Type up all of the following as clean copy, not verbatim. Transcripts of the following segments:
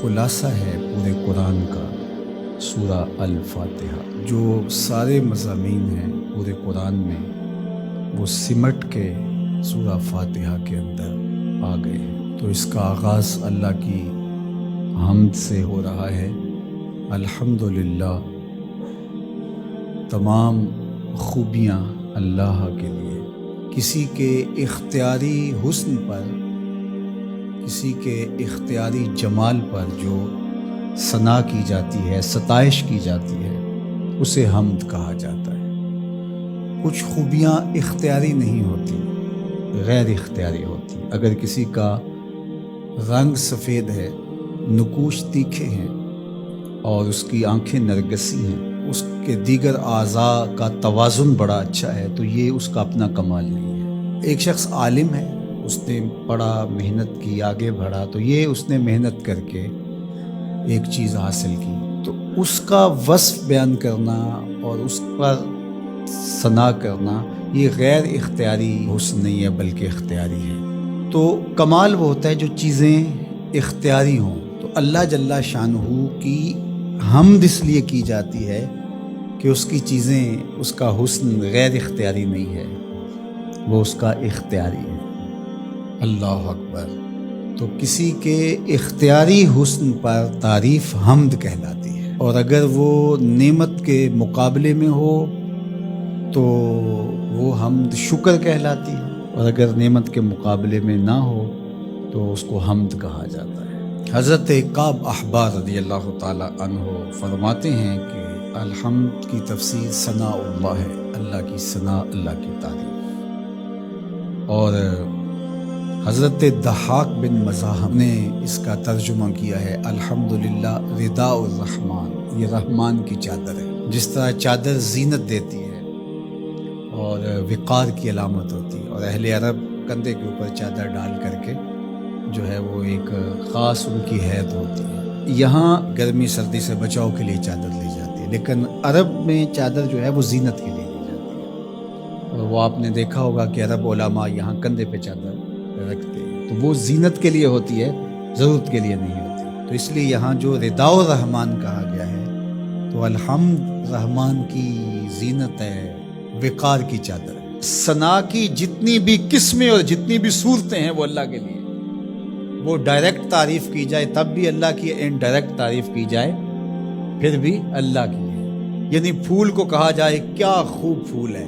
خلاصہ ہے پورے قرآن کا سورہ الفاتحہ۔ جو سارے مضامین ہیں پورے قرآن میں وہ سمٹ کے سورہ فاتحہ کے اندر آ گئے ہیں۔ تو اس کا آغاز اللہ کی حمد سے ہو رہا ہے۔ الحمدللہ، تمام خوبیاں اللہ کے لیے۔ کسی کے اختیاری حسن پر، کسی کے اختیاری جمال پر جو ثنا کی جاتی ہے، ستائش کی جاتی ہے، اسے حمد کہا جاتا ہے۔ کچھ خوبیاں اختیاری نہیں ہوتی، غیر اختیاری ہوتی۔ اگر کسی کا رنگ سفید ہے، نقوش تیکھے ہیں اور اس کی آنکھیں نرگسی ہیں، اس کے دیگر اعضاء کا توازن بڑا اچھا ہے، تو یہ اس کا اپنا کمال نہیں ہے۔ ایک شخص عالم ہے، اس نے پڑھا، محنت کی، آگے بڑھا، تو یہ اس نے محنت کر کے ایک چیز حاصل کی، تو اس کا وصف بیان کرنا اور اس پر ثنا کرنا یہ غیر اختیاری حسن نہیں ہے بلکہ اختیاری ہے۔ تو کمال وہ ہوتا ہے جو چیزیں اختیاری ہوں۔ تو اللہ جل شانہ کی حمد اس لیے کی جاتی ہے کہ اس کی چیزیں، اس کا حسن غیر اختیاری نہیں ہے، وہ اس کا اختیاری ہے۔ اللہ اکبر۔ تو کسی کے اختیاری حسن پر تعریف حمد کہلاتی ہے، اور اگر وہ نعمت کے مقابلے میں ہو تو وہ حمد شکر کہلاتی ہے، اور اگر نعمت کے مقابلے میں نہ ہو تو اس کو حمد کہا جاتا ہے۔ حضرت کعب احبار رضی اللہ تعالی عنہ فرماتے ہیں کہ الحمد کی تفسیر ثناء اللہ ہے، اللہ کی ثنا، اللہ کی تعریف۔ اور حضرت ضحاک بن مزاحم نے اس کا ترجمہ کیا ہے الحمدللہ رداء الرحمن، یہ رحمان کی چادر ہے۔ جس طرح چادر زینت دیتی ہے اور وقار کی علامت ہوتی ہے، اور اہل عرب کندھے کے اوپر چادر ڈال کر کے جو ہے وہ ایک خاص ان کی حیت ہوتی ہے۔ یہاں گرمی سردی سے بچاؤ کے لیے چادر لی جاتی ہے، لیکن عرب میں چادر جو ہے وہ زینت کے لیے لی جاتی ہے۔ اور وہ آپ نے دیکھا ہوگا کہ عرب علماء یہاں کندھے پہ چادر رکھتے ہیں، تو وہ زینت کے لیے ہوتی ہے، ضرورت کے لیے نہیں ہوتی۔ تو اس لیے یہاں جو رداء الرحمن کہا گیا ہے، تو الحمد رحمان کی زینت ہے، وقار کی چادر ہے۔ ثنا کی جتنی بھی قسمیں اور جتنی بھی صورتیں ہیں وہ اللہ کے لیے۔ وہ ڈائریکٹ تعریف کی جائے تب بھی اللہ کی، انڈائریکٹ تعریف کی جائے پھر بھی اللہ کی ہے۔ یعنی پھول کو کہا جائے کیا خوب پھول ہے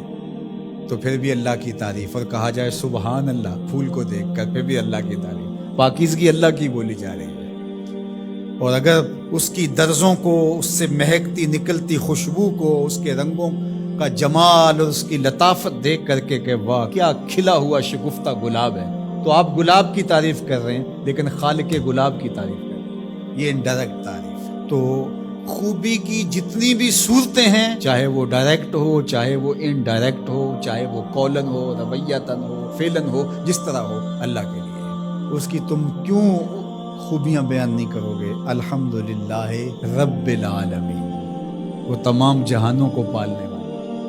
تو پھر بھی اللہ کی تعریف، اور کہا جائے سبحان اللہ پھول کو دیکھ کر پھر بھی اللہ کی تعریف۔ پاکیزگی اللہ کی بولی جا رہی ہے، اور اگر اس کی درزوں کو، اس سے مہکتی نکلتی خوشبو کو، اس کے رنگوں کا جمال اور اس کی لطافت دیکھ کر کے کہ واہ کیا کھلا ہوا شگفتہ گلاب ہے، تو آپ گلاب کی تعریف کر رہے ہیں لیکن خالق گلاب کی تعریف کر رہے ہیں، یہ انڈائریکٹ تعریف ہے۔ تو خوبی کی جتنی بھی صورتیں ہیں، چاہے وہ ڈائریکٹ ہو، چاہے وہ انڈائریکٹ ہو، چاہے وہ قولن ہو، رویتاً ہو، فعلاً ہو، جس طرح ہو، اللہ کے لیے۔ اس کی تم کیوں خوبیاں بیان نہیں کرو گے؟ الحمدللہ رب العالمین، وہ تمام جہانوں کو پالنے